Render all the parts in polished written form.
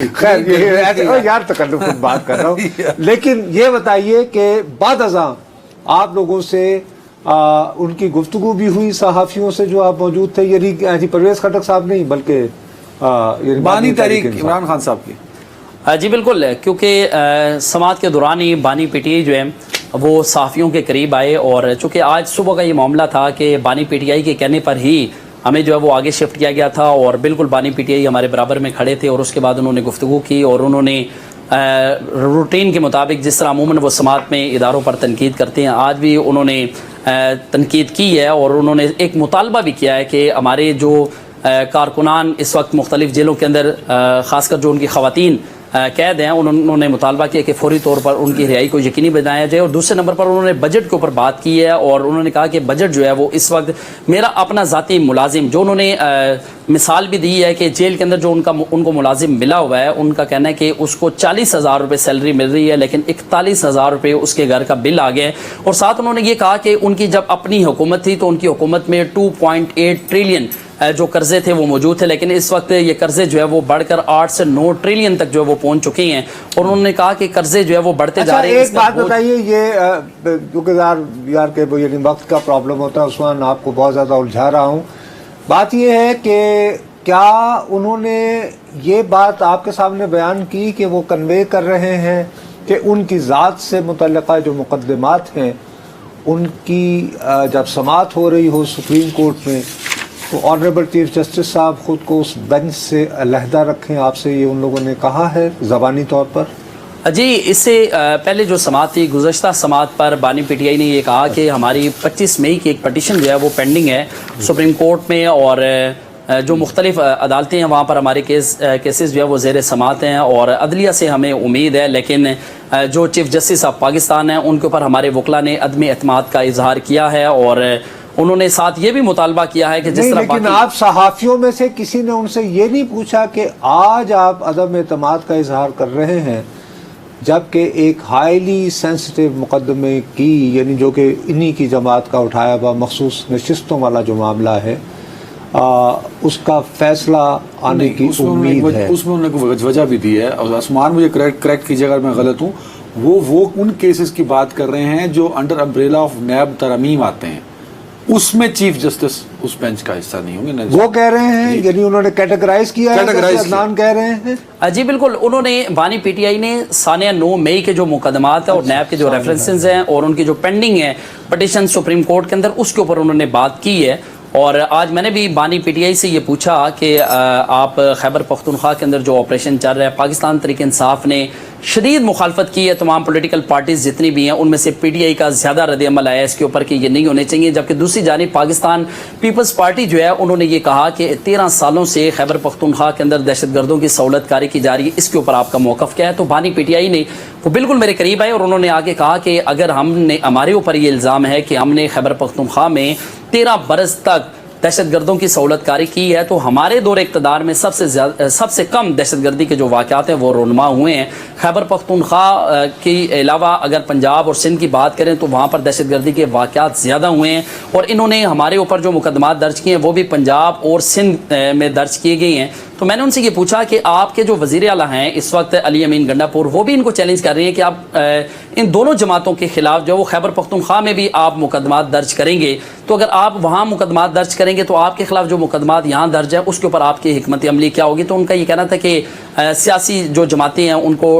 خیر یہ یار تکلف خود بات کر رہا ہوں، لیکن یہ بتائیے کہ بعد ازاں آپ لوگوں سے ان کی گفتگو بھی ہوئی صحافیوں سے جو آپ موجود تھے، یعنی پرویز خٹک صاحب نہیں بلکہ بانی تحریک عمران خان صاحب کی؟ جی بالکل، کیونکہ سماعت کے دوران ہی بانی پی ٹی آئی جو ہے وہ صحافیوں کے قریب آئے، اور چونکہ آج صبح کا یہ معاملہ تھا کہ بانی پی ٹی آئی کے کہنے پر ہی ہمیں جو ہے وہ آگے شفٹ کیا گیا تھا، اور بالکل بانی پی ٹی آئی ہمارے برابر میں کھڑے تھے، اور اس کے بعد انہوں نے گفتگو کی، اور انہوں نے روٹین کے مطابق جس طرح عموماً وہ سماعت میں اداروں پر تنقید کرتے ہیں، آج بھی انہوں نے تنقید کی ہے، اور انہوں نے ایک مطالبہ بھی کیا ہے کہ ہمارے جو کارکنان اس وقت مختلف جیلوں کے اندر خاص کر جو ان کی خواتین قید ہیں، انہوں نے مطالبہ کیا کہ فوری طور پر ان کی رہائی کو یقینی بنایا جائے، اور دوسرے نمبر پر انہوں نے بجٹ کے اوپر بات کی ہے، اور انہوں نے کہا کہ بجٹ جو ہے وہ اس وقت میرا اپنا ذاتی ملازم جو انہوں نے مثال بھی دی ہے کہ جیل کے اندر جو ان کو ملازم ملا ہوا ہے، ان کا کہنا ہے کہ اس کو 40,000 روپے سیلری مل رہی ہے، لیکن 41,000 روپے اس کے گھر کا بل آ گیا، اور ساتھ انہوں نے یہ کہا کہ ان کی جب اپنی حکومت تھی تو ان کی حکومت میں 2.8 ٹریلین جو قرضے تھے وہ موجود تھے، لیکن اس وقت یہ قرضے جو ہے وہ بڑھ کر 8 سے 9 ٹریلین تک جو ہے وہ پہنچ چکے ہیں، اور انہوں نے کہا کہ قرضے جو ہے وہ بڑھتے جا رہے ہیں۔ ایک بات بتائیے، یہ کیونکہ یار کہ یعنی وقت کا پرابلم ہوتا ہے، عثمان آپ کو بہت زیادہ الجھا رہا ہوں، بات یہ ہے کہ کیا انہوں نے یہ بات آپ کے سامنے بیان کی کہ وہ کنوے کر رہے ہیں کہ ان کی ذات سے متعلقہ جو مقدمات ہیں ان کی جب سماعت ہو رہی ہو سپریم کورٹ میں تو آنریبل چیف جسٹس صاحب خود کو اس بینچ سے علیحدہ رکھیں؟ آپ سے یہ ان لوگوں نے کہا ہے زبانی طور پر؟ جی، اس سے پہلے جو سماعت تھی، گزشتہ سماعت پر بانی پی ٹی آئی نے یہ کہا کہ ہماری 25 مئی کی ایک پٹیشن جو ہے وہ پینڈنگ ہے سپریم کورٹ میں، اور جو مختلف عدالتیں ہیں وہاں پر ہمارے کیسز جو ہے وہ زیر سماعت ہیں، اور عدلیہ سے ہمیں امید ہے، لیکن جو چیف جسٹس آف پاکستان ہیں ان کے اوپر ہمارے وکلا نے عدم اعتماد کا اظہار کیا ہے، اور انہوں نے ساتھ یہ بھی مطالبہ کیا ہے کہ جس طرح لیکن آپ صحافیوں میں سے کسی نے ان سے یہ نہیں پوچھا کہ آج آپ عدم اعتماد کا اظہار کر رہے ہیں جبکہ ایک ہائیلی سینسٹیو مقدمے کی، یعنی جو کہ انہی کی جماعت کا اٹھایا ہوا مخصوص نشستوں والا جو معاملہ ہے اس کا فیصلہ آنے کی امید ہے؟ اس میں انہوں نے وجہ بھی دی ہے، اور عثمان مجھے کریکٹ کیجیے اگر میں غلط ہوں، وہ ان کیسز کی بات کر رہے ہیں جو انڈر امبریلا آف نیب ترامیم آتے ہیں، اس میں چیف جسٹس اس بینچ کا حصہ نہیں ہوں گے۔ وہ کہہ رہے ہیں، یعنی انہوں نے کیٹیگرائز کیا ہے، عدنان کہہ رہے ہیں؟ جی بالکل، انہوں نے بانی پی ٹی آئی نے ثانیہ 9 مئی کے جو مقدمات ہیں اور نیب کے جو ریفرنسز ہیں اور ان کی جو پینڈنگ ہے پٹیشن سپریم کورٹ کے اندر، اس کے اوپر انہوں نے بات کی ہے، اور آج میں نے بھی بانی پی ٹی آئی سے یہ پوچھا کہ آپ خیبر پختونخوا کے اندر جو آپریشن چل رہا ہے، پاکستان تحریک انصاف نے شدید مخالفت کی ہے، تمام پولیٹیکل پارٹیز جتنی بھی ہیں ان میں سے پی ٹی آئی کا زیادہ رد عمل آیا ہے اس کے اوپر کہ یہ نہیں ہونے چاہیے، جبکہ دوسری جانب پاکستان پیپلز پارٹی جو ہے انہوں نے یہ کہا کہ 13 سالوں سے خیبر پختونخوا کے اندر دہشت گردوں کی سہولت کاری کی جا رہی ہے، اس کے اوپر آپ کا موقف کیا ہے؟ تو بانی پی ٹی آئی نے وہ بالکل میرے قریب آئے، اور انہوں نے آگے کہا کہ اگر ہمارے اوپر یہ الزام ہے کہ ہم نے خیبر پختونخوا میں 13 برس تک دہشت گردوں کی سہولت کاری کی ہے، تو ہمارے دور اقتدار میں سب سے کم دہشت گردی کے جو واقعات ہیں وہ رونما ہوئے ہیں۔ خیبر پختونخوا کے علاوہ اگر پنجاب اور سندھ کی بات کریں تو وہاں پر دہشت گردی کے واقعات زیادہ ہوئے ہیں، اور انہوں نے ہمارے اوپر جو مقدمات درج کیے ہیں وہ بھی پنجاب اور سندھ میں درج کیے گئے ہیں۔ تو میں نے ان سے یہ پوچھا کہ آپ کے جو وزیر اعلیٰ ہیں اس وقت علی امین گنڈا پور، وہ بھی ان کو چیلنج کر رہے ہیں کہ آپ ان دونوں جماعتوں کے خلاف جو وہ خیبر پختونخوا میں بھی آپ مقدمات درج کریں گے، تو اگر آپ وہاں مقدمات درج کریں گے تو آپ کے خلاف جو مقدمات یہاں درج ہیں اس کے اوپر آپ کی حکمت عملی کیا ہوگی؟ تو ان کا یہ کہنا تھا کہ سیاسی جو جماعتیں ہیں ان کو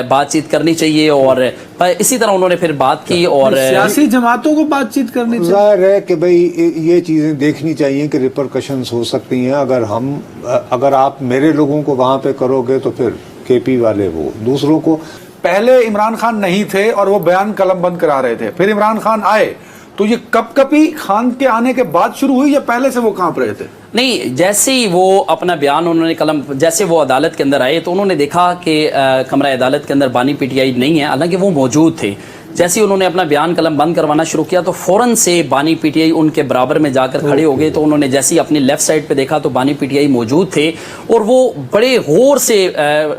بات چیت کرنی چاہیے، اور اسی طرح انہوں نے پھر بات کی، اور سیاسی جماعتوں کو بات چیت کرنی چاہیے۔ ظاہر ہے کہ بھئی یہ چیزیں دیکھنی چاہیے کہ ریپرکشنز ہو سکتی ہیں، اگر آپ میرے لوگوں کو وہاں پہ کرو گے تو پھر کے پی والے وہ دوسروں کو۔ پہلے عمران خان نہیں تھے اور وہ بیان قلم بند کرا رہے تھے، پھر عمران خان آئے، تو یہ کپ کپی خان کے آنے کے بعد شروع ہوئی یا پہلے سے وہ کانپ رہے تھے؟ نہیں، جیسے ہی وہ اپنا بیان انہوں نے جیسے وہ عدالت کے اندر آئے تو انہوں نے دیکھا کہ کمرہ عدالت کے اندر بانی پی ٹی آئی نہیں ہے، حالانکہ وہ موجود تھے، جیسے ہی انہوں نے اپنا بیان قلم بند کروانا شروع کیا تو فوراً سے بانی پی ٹی آئی ان کے برابر میں جا کر کھڑے ہو گئے. تو انہوں نے جیسے ہی اپنی لیفٹ سائڈ پہ دیکھا تو بانی پی ٹی آئی موجود تھے اور وہ بڑے غور سے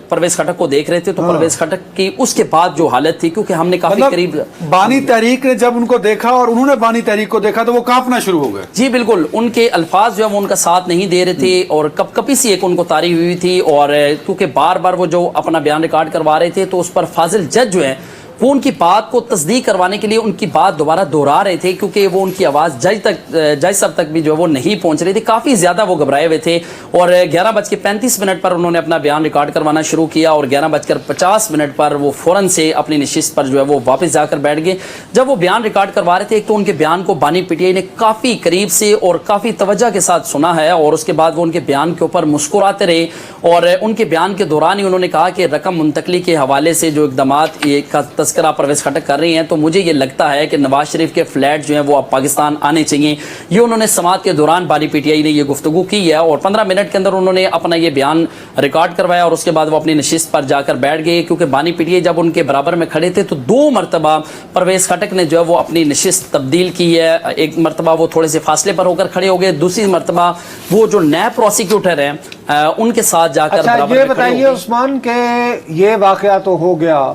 پرویز خٹک کو دیکھ رہے تھے. تو پرویز خٹک کی اس کے بعد جو حالت تھی, کیونکہ ہم نے کافی قریب بانی تحریک نے جب ان کو دیکھا اور انہوں نے بانی تحریک کو دیکھا تو وہ کانپنا شروع ہو گئے. جی بالکل, ان کے الفاظ جو ہے وہ ان کا ساتھ نہیں دے رہے تھے اور کپ کپی سی ایک ان کو تاری ہوئی تھی. اور کیونکہ بار بار وہ جو اپنا بیان ریکارڈ کروا رہے تھے تو اس پر فاضل جج جو ہے وہ ان کی بات کو تصدیق کروانے کے لیے ان کی بات دوبارہ دہرا رہے تھے, کیونکہ وہ ان کی آواز جج صاحب تک بھی جو ہے وہ نہیں پہنچ رہی تھی. کافی زیادہ وہ گھبرائے ہوئے تھے اور 11:35 پر انہوں نے اپنا بیان ریکارڈ کروانا شروع کیا اور 11:50 پر وہ فوراً سے اپنی نشست پر جو ہے وہ واپس جا کر بیٹھ گئے. جب وہ بیان ریکارڈ کروا رہے تھے ایک تو ان کے بیان کو بانی پی ٹی آئی نے کافی قریب سے اور کافی توجہ کے ساتھ سنا ہے اور اس کے بعد وہ ان کے بیان کے اوپر مسکراتے رہے اور ان کے بیان کے دوران ہی انہوں نے کہا کہ رقم منتقلی کے حوالے سے جو اقدامات کا تذکرہ پرویز خٹک کر رہی ہیں تو مجھے یہ لگتا ہے کہ نواز شریف کے فلیٹ جو ہیں وہ اب پاکستان آنے چاہیے. یہ انہوں نے سماعت کے دوران بانی پی ٹی آئی نے یہ گفتگو کی ہے اور 15 منٹ کے اندر انہوں نے اپنا یہ بیان ریکارڈ کروایا اور اس کے بعد وہ اپنی نشست پر جا کر بیٹھ گئے. کیونکہ بانی پی ٹی آئی جب ان کے برابر میں کھڑے تھے تو 2 مرتبہ پرویز خٹک نے جو ہے وہ اپنی نشست تبدیل کی ہے. ایک مرتبہ وہ تھوڑے سے فاصلے پر ہو کر کھڑے ہو گئے, دوسری مرتبہ وہ جو نیب پروسیکیوٹر ہیں ان کے ساتھ جا کر برابر یہ بتائیے عثمان کہ یہ واقعہ تو ہو گیا.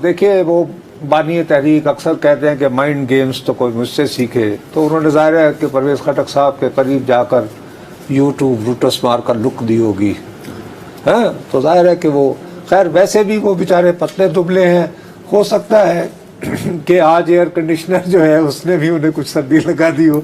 دیکھیے وہ بانی تحریک اکثر کہتے ہیں کہ مائنڈ گیمز تو کوئی مجھ سے سیکھے, تو انہوں نے ظاہر ہے کہ پرویز خٹک صاحب کے قریب جا کر یوٹیوب روٹس مار کر لک دی ہوگی. تو ظاہر ہے کہ وہ خیر ویسے بھی وہ بیچارے پتلے دبلے ہیں, ہو سکتا ہے کہ آج ایئر کنڈیشنر جو ہے اس نے بھی انہیں کچھ سردی لگا دی ہو.